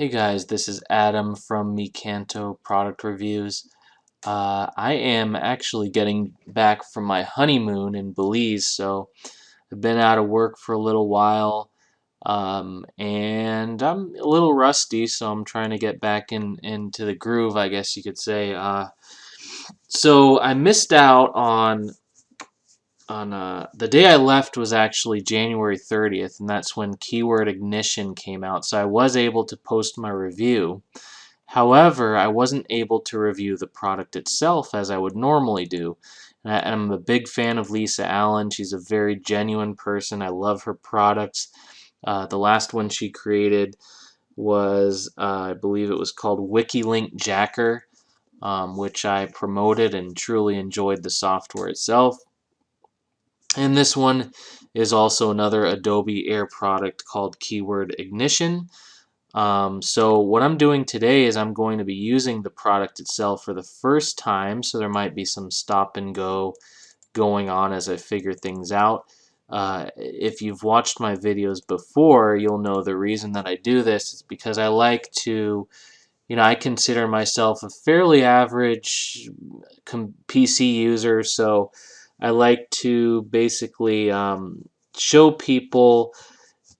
Hey guys, this is Adam from Micanto Product Reviews. I am actually getting back from my honeymoon in Belize, so I've been out of work for a little while, and I'm a little rusty, so I'm trying to get back into the groove, I guess you could say. So I missed out on the day I left was actually January 30th, and that's when Keyword Ignition came out, so I was able to post my review. However, I wasn't able to review the product itself as I would normally do. And I'm a big fan of Lisa Allen. She's a very genuine person. I love her products. The last one she created was, I believe it was called WikiLink Jacker, which I promoted and truly enjoyed the software itself. And this one is also another Adobe Air product called Keyword Ignition. So what I'm doing today is I'm going to be using the product itself for the first time, so there might be some stop and go going on as I figure things out. If you've watched my videos before, you'll know the reason that I do this is because I like to, I consider myself a fairly average PC user, so I like to basically show people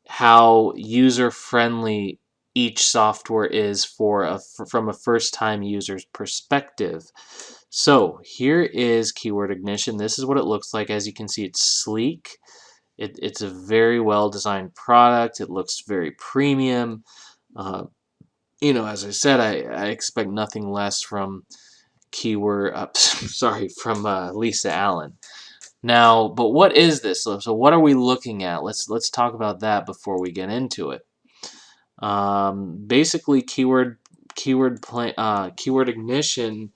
how user-friendly each software is from a first-time user's perspective. So here is Keyword Ignition. This is what it looks like. As you can see, it's sleek. It's a very well-designed product. It looks very premium. As I said, I expect nothing less from from Lisa Allen. Now, but what is this? So what are we looking at? Let's talk about that before we get into it. Basically, Keyword Ignition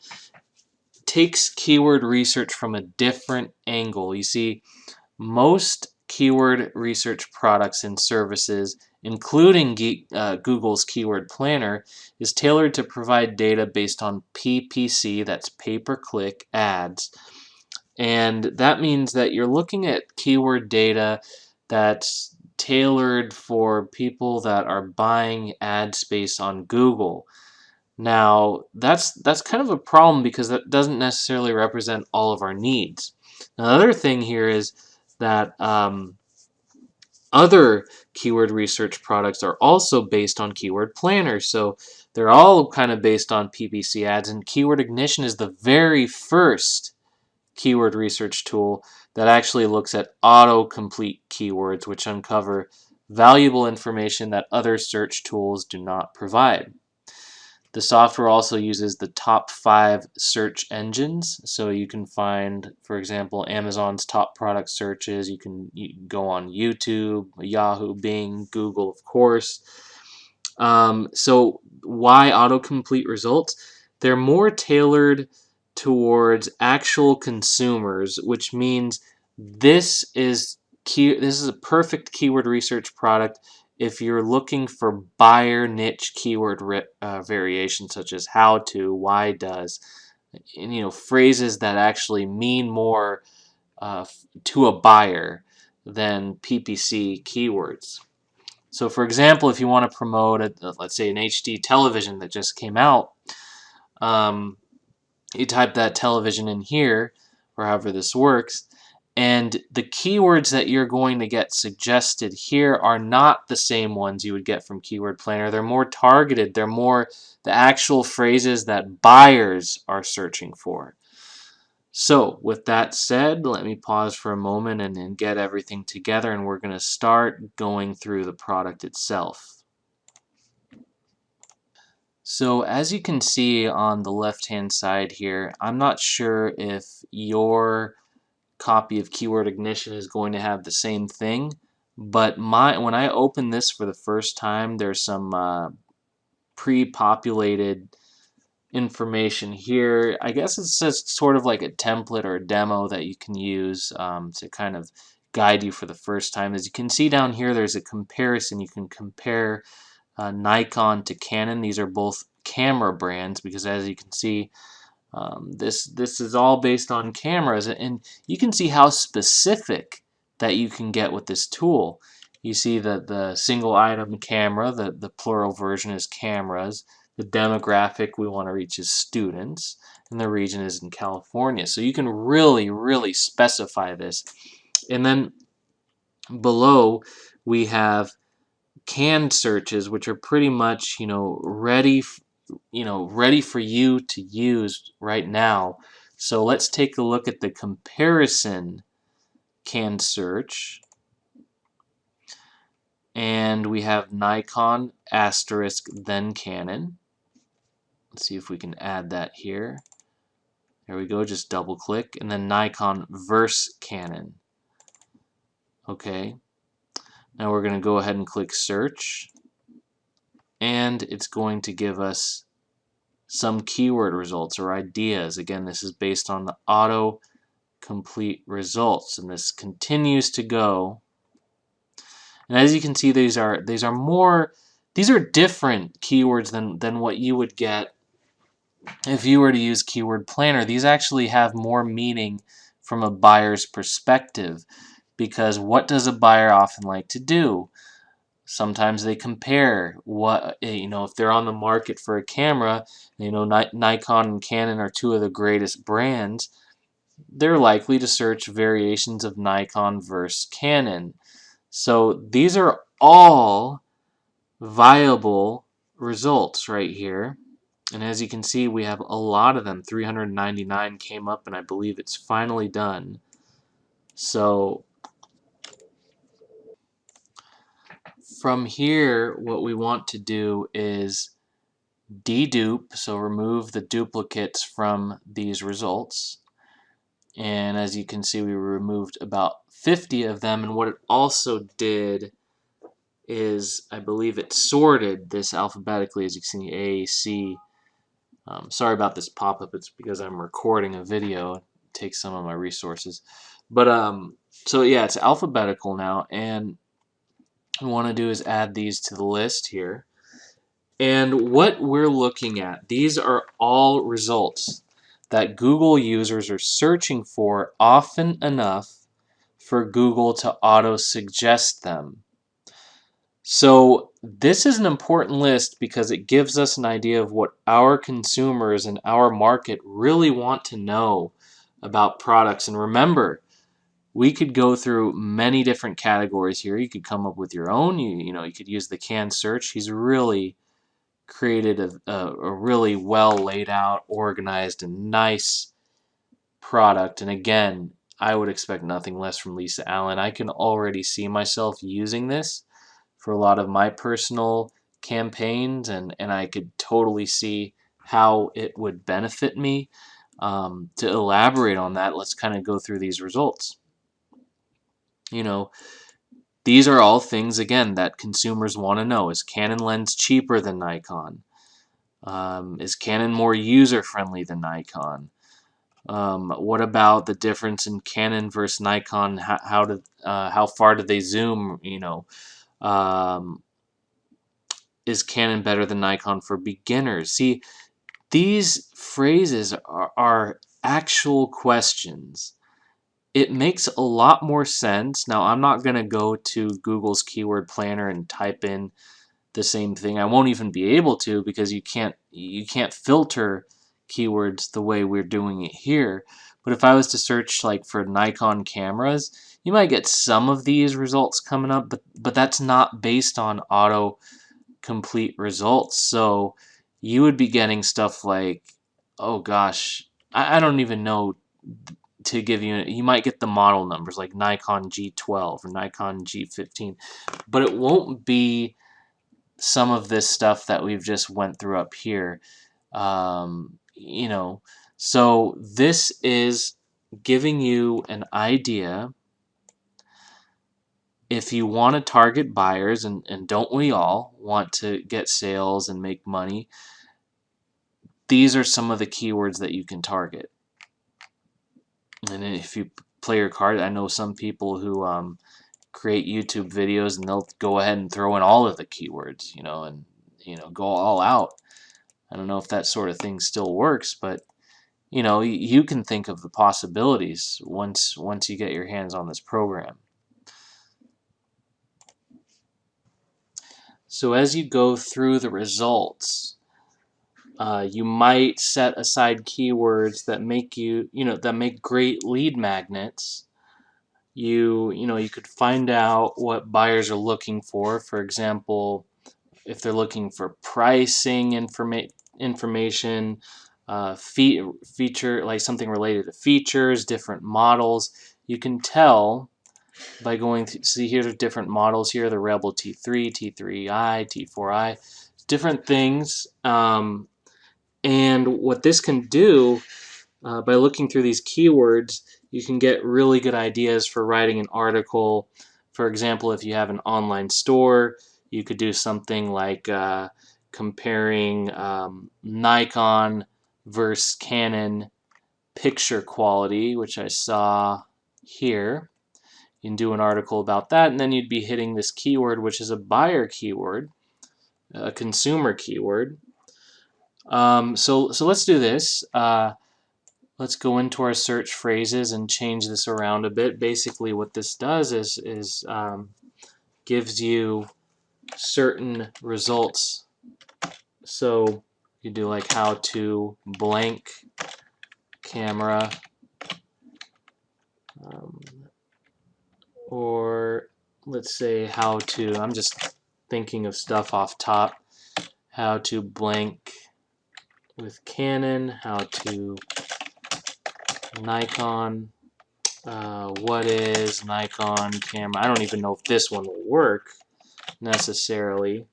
takes keyword research from a different angle. You see, most keyword research products and services, including Google's Keyword Planner, is tailored to provide data based on PPC, that's pay-per-click ads. And that means that you're looking at keyword data that's tailored for people that are buying ad space on Google. Now, that's kind of a problem because that doesn't necessarily represent all of our needs. Now, the other thing here is that other keyword research products are also based on Keyword Planner, so they're all kind of based on PPC ads, and Keyword Ignition is the very first keyword research tool that actually looks at autocomplete keywords, which uncover valuable information that other search tools do not provide. The software also uses the top 5 search engines, so you can find, for example, Amazon's top product searches. You can go on YouTube, Yahoo, Bing, Google, of course. So why autocomplete results? They're more tailored towards actual consumers, which means this is a perfect keyword research product if you're looking for buyer niche keyword variations such as how to, why does, and phrases that actually mean more to a buyer than PPC keywords. So for example, if you want to promote let's say an HD television that just came out, you type that television in here, or however this works, and the keywords that you're going to get suggested here are not the same ones you would get from Keyword Planner. They're more targeted. They're more the actual phrases that buyers are searching for. So with that said, let me pause for a moment and get everything together, and we're going to start going through the product itself. So as you can see on the left-hand side here, I'm not sure if your copy of Keyword Ignition is going to have the same thing, but when I open this for the first time, there's some pre-populated information here. I guess it's just sort of like a template or a demo that you can use to kind of guide you for the first time. As you can see down here, there's a comparison. You can compare Nikon to Canon. These are both camera brands because, as you can see, this is all based on cameras, and you can see how specific that you can get with this tool. You see that the single item camera, the plural version is cameras. The demographic we want to reach is students, and the region is in California. So you can really, really specify this. And then below we have canned searches, which are pretty much, ready for you to use right now. So let's take a look at the comparison canned search. And we have Nikon asterisk then Canon. Let's see if we can add that here. There we go, just double click, and then Nikon versus Canon. Okay, now we're going to go ahead and click search, and it's going to give us some keyword results or ideas. Again, this is based on the auto complete results, and this continues to go. And as you can see, these are different keywords than what you would get if you were to use Keyword Planner. These actually have more meaning from a buyer's perspective, because what does a buyer often like to do? Sometimes they compare what, if they're on the market for a camera, Nikon and Canon are two of the greatest brands, they're likely to search variations of Nikon versus Canon. So these are all viable results right here. And as you can see, we have a lot of them. 399 came up, and I believe it's finally done. So from here, what we want to do is dedupe, so remove the duplicates from these results. And as you can see, we removed about 50 of them. And what it also did is, I believe it sorted this alphabetically, as you can see, A, C. Sorry about this pop-up. It's because I'm recording a video. It takes some of my resources. But so yeah, it's alphabetical now, and what we want to do is add these to the list here. And what we're looking at, these are all results that Google users are searching for often enough for Google to auto-suggest them. So this is an important list because it gives us an idea of what our consumers and our market really want to know about products. And remember, we could go through many different categories here. You could come up with your own. You could use the canned search. He's really created a really well laid out, organized, and nice product. And again, I would expect nothing less from Lisa Allen. I can already see myself using this for a lot of my personal campaigns, and I could totally see how it would benefit me. To elaborate on that, let's kind of go through these results. These are all things, again, that consumers want to know. Is Canon lens cheaper than Nikon? Is Canon more user-friendly than Nikon? What about the difference in Canon versus Nikon? How far do they zoom? Is Canon better than Nikon for beginners? See, these phrases are actual questions. It makes a lot more sense. Now, I'm not going to go to Google's Keyword Planner and type in the same thing. I won't even be able to, because you can't filter keywords the way we're doing it here. But if I was to search like for Nikon cameras, you might get some of these results coming up, but that's not based on auto complete results. So you would be getting stuff like, oh gosh, I don't even know to give you. You might get the model numbers like Nikon G12 or Nikon G15, but it won't be some of this stuff that we've just went through up here. So this is giving you an idea. If you want to target buyers, and don't we all want to get sales and make money, these are some of the keywords that you can target. And if you play your card, I know some people who create YouTube videos, and they'll go ahead and throw in all of the keywords, and go all out. I don't know if that sort of thing still works, but you can think of the possibilities once you get your hands on this program. So as you go through the results, you might set aside keywords that make that make great lead magnets. You could find out what buyers are looking for. For example, if they're looking for pricing information, feature, like something related to features, different models, you can tell by going to see here the different models here, the Rebel T3, T3i, T4i, different things. And what this can do, by looking through these keywords, you can get really good ideas for writing an article. For example, if you have an online store, you could do something like comparing Nikon versus Canon picture quality, which I saw here. You can do an article about that, and then you'd be hitting this keyword, which is a buyer keyword, a consumer keyword. So let's do this. Let's go into our search phrases and change this around a bit. Basically, what this does is gives you certain results. So you do like how to blank camera, or let's say how to, I'm just thinking of stuff off top, how to blank with Canon, how to Nikon, what is Nikon camera. I don't even know if this one will work necessarily,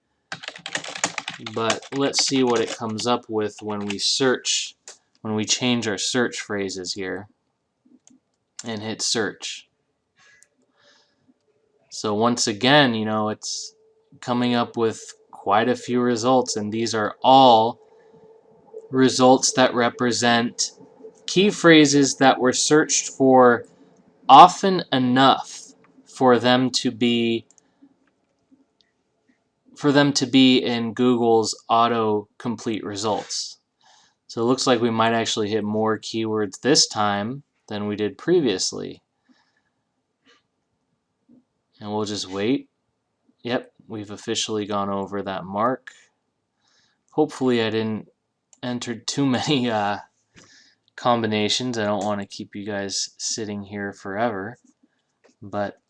but let's see what it comes up with when we search, when we change our search phrases here and hit search. So once again, it's coming up with quite a few results, and these are all results that represent key phrases that were searched for often enough for them to be in Google's auto-complete results. So it looks like we might actually hit more keywords this time than we did previously. And we'll just wait. Yep, we've officially gone over that mark. Hopefully I didn't enter too many combinations. I don't want to keep you guys sitting here forever. But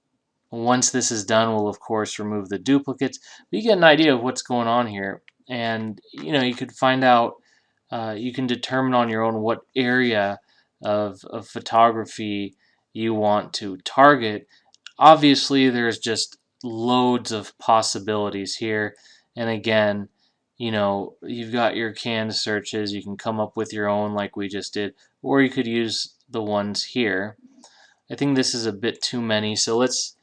once this is done, we'll of course remove the duplicates. But you get an idea of what's going on here. And you could find out, you can determine on your own what area of photography you want to target. Obviously, there's just loads of possibilities here. And again, you've got your canned searches. You can come up with your own like we just did, or you could use the ones here. I think this is a bit too many, so let's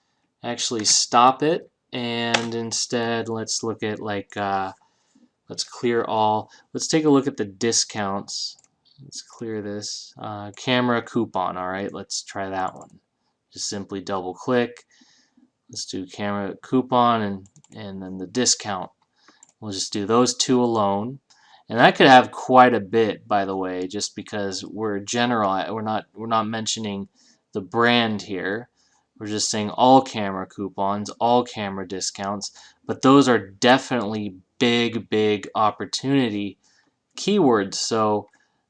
actually stop it, and instead let's look at let's clear all. Let's take a look at the discounts. Let's clear this. Camera coupon, all right, let's try that one. Just simply double click. Let's do camera coupon and then the discount. We'll just do those two alone. And that could have quite a bit, by the way, just because we're general. We're not mentioning the brand here. We're just saying all camera coupons, all camera discounts. But those are definitely big opportunity keywords. So,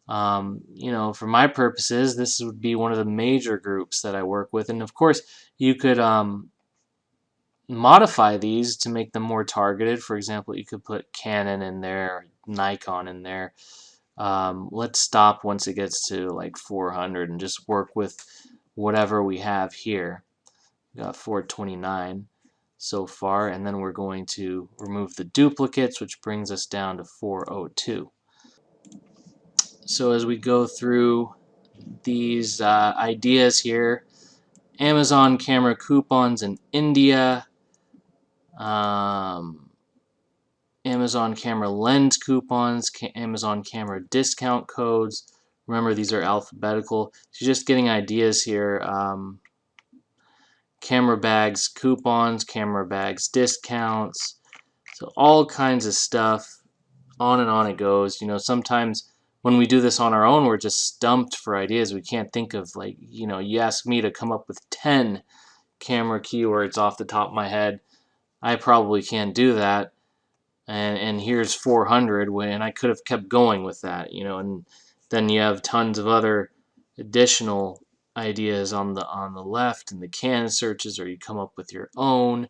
for my purposes, this would be one of the major groups that I work with. And of course, you could modify these to make them more targeted. For example, you could put Canon in there, Nikon in there. Let's stop once it gets to like 400 and just work with whatever we have here. We got 429 so far, and then we're going to remove the duplicates, which brings us down to 402. So as we go through these ideas here, Amazon camera coupons in India, Amazon camera lens coupons, Amazon camera discount codes. Remember, these are alphabetical. So you're just getting ideas here. Camera bags coupons, camera bags discounts. So all kinds of stuff. On and on it goes. Sometimes when we do this on our own, we're just stumped for ideas. We can't think of, you ask me to come up with 10 camera keywords off the top of my head. I probably can't do that. and here's 400, and I could have kept going with that, you know. And then you have tons of other additional ideas on the left in the canned searches, or you come up with your own.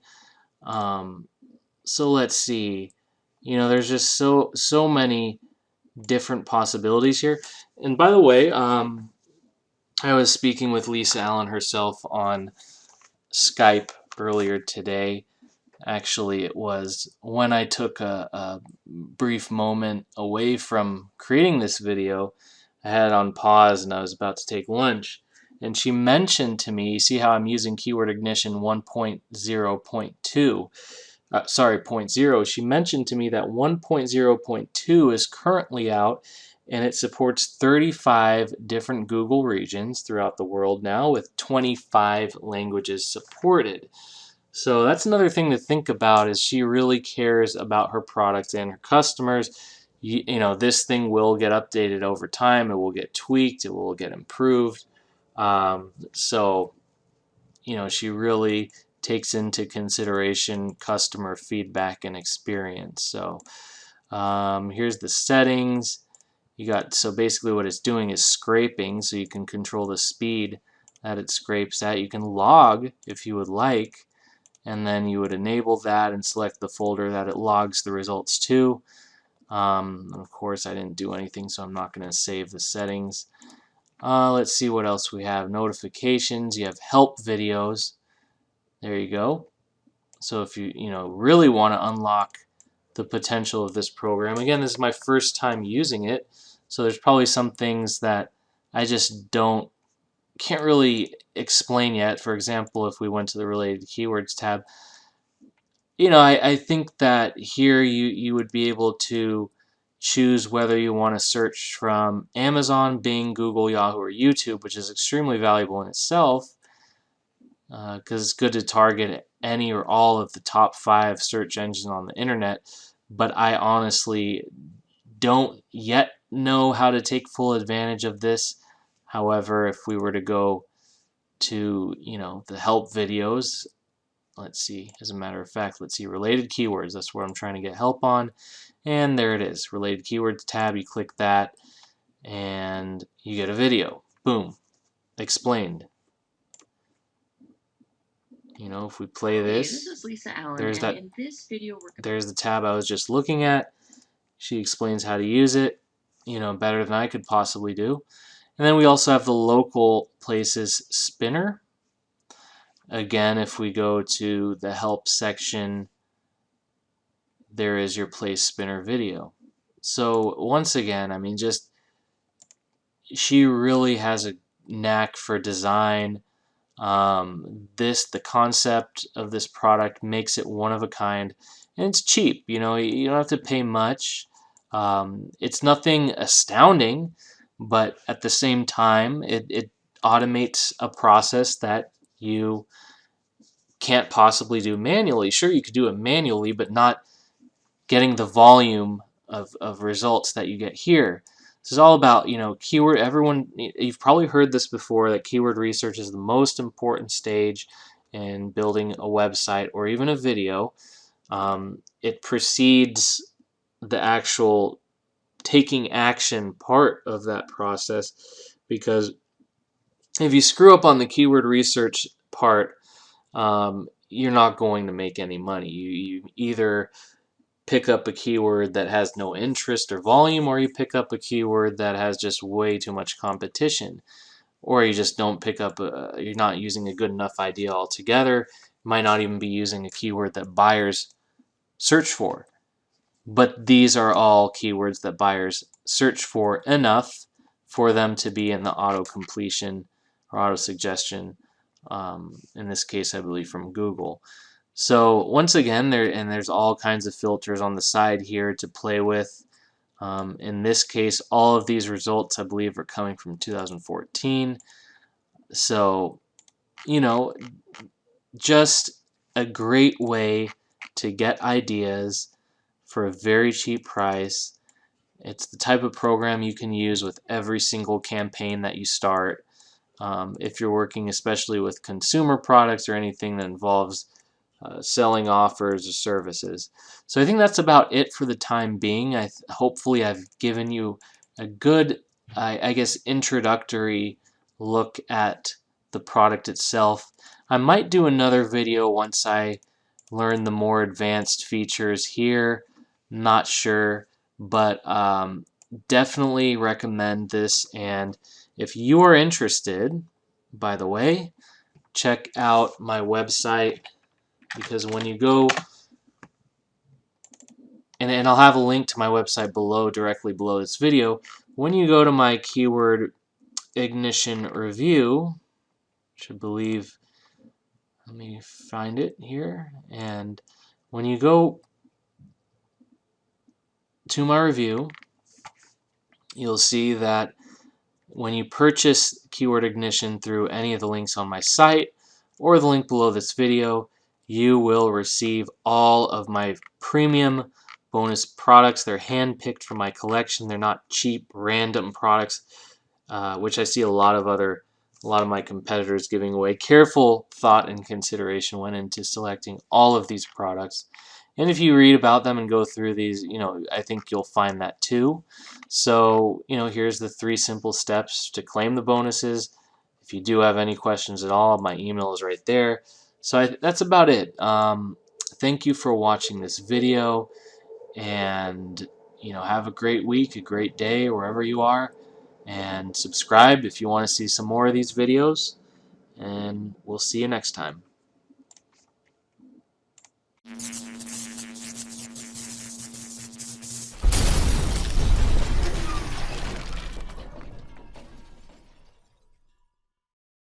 So let's see, you know, there's just so many different possibilities here. And by the way, I was speaking with Lisa Allen herself on Skype earlier today. Actually, it was when I took a brief moment away from creating this video. I had it on pause and I was about to take lunch. And she mentioned to me, see how I'm using Keyword Ignition 1.0.2, sorry, 0.0. She mentioned to me that 1.0.2 is currently out, and it supports 35 different Google regions throughout the world now, with 25 languages supported. So that's another thing to think about, is she really cares about her products and her customers. You know, this thing will get updated over time. It will get tweaked. It will get improved. So, you know, she really takes into consideration customer feedback and experience. So here's the settings. You got, so basically what it's doing is scraping, so you can control the speed that it scrapes at. You can log if you would like, and then you would enable that and select the folder that it logs the results to. Of course, I didn't do anything, so I'm not going to save the settings. Let's see what else we have. Notifications. You have help videos. There you go. So if you really want to unlock the potential of this program, again, this is my first time using it, so there's probably some things that I just can't really explain yet. For example, if we went to the related keywords tab, you know, I think that here you would be able to choose whether you want to search from Amazon, Bing, Google, Yahoo, or YouTube, which is extremely valuable in itself, because it's good to target any or all of the top 5 search engines on the internet. But I honestly don't yet know how to take full advantage of this. However, if we were to go to, you know, the help videos, let's see, as a matter of fact, let's see, related keywords, that's where I'm trying to get help on, and there it is, related keywords tab. You click that and you get a video. Boom, explained. You know, if we play this, this is Lisa Allen, there's that. In this video there's the tab I was just looking at. She explains how to use it, you know, better than I could possibly do. And then we also have the local places spinner. Again, if we go to the help section, there is your place spinner video. So once again, I mean, just she really has a knack for design. The concept of this product makes it one of a kind, and it's cheap. You know, you don't have to pay much. It's nothing astounding, but at the same time, it automates a process that you can't possibly do manually. Sure, you could do it manually, but not getting the volume of results that you get here. This is all about, you know, keyword. Everyone, you've probably heard this before, that keyword research is the most important stage in building a website or even a video. It precedes the actual taking action part of that process, because if you screw up on the keyword research part, you're not going to make any money. You either pick up a keyword that has no interest or volume, or you pick up a keyword that has just way too much competition, or you just don't pick up you're not using a good enough idea altogether. You might not even be using a keyword that buyers search for. But these are all keywords that buyers search for enough for them to be in the auto completion or auto suggestion, in this case I believe from Google. So once again, there's all kinds of filters on the side here to play with. In this case, all of these results I believe are coming from 2014. So, you know, just a great way to get ideas for a very cheap price. It's the type of program you can use with every single campaign that you start. If you're working especially with consumer products or anything that involves selling offers or services. So I think that's about it for the time being. Hopefully I've given you a good, I guess, introductory look at the product itself. I might do another video once I learn the more advanced features here. Not sure, but definitely recommend this. And if you are interested, by the way, check out my website, because when you go, and I'll have a link to my website below, directly below this video. When you go to my keyword ignition review, which I believe, let me find it here, and when you go to my review, you'll see that when you purchase keyword ignition through any of the links on my site or the link below this video, you will receive all of my premium bonus products. They're hand-picked from my collection. They're not cheap, random products, which I see a lot of my competitors giving away. Careful thought and consideration went into selecting all of these products. And if you read about them and go through these, I think you'll find that too. So, here's the 3 simple steps to claim the bonuses. If you do have any questions at all, my email is right there. So that's about it. Thank you for watching this video, and have a great week, a great day wherever you are, and subscribe if you want to see some more of these videos, and we'll see you next time.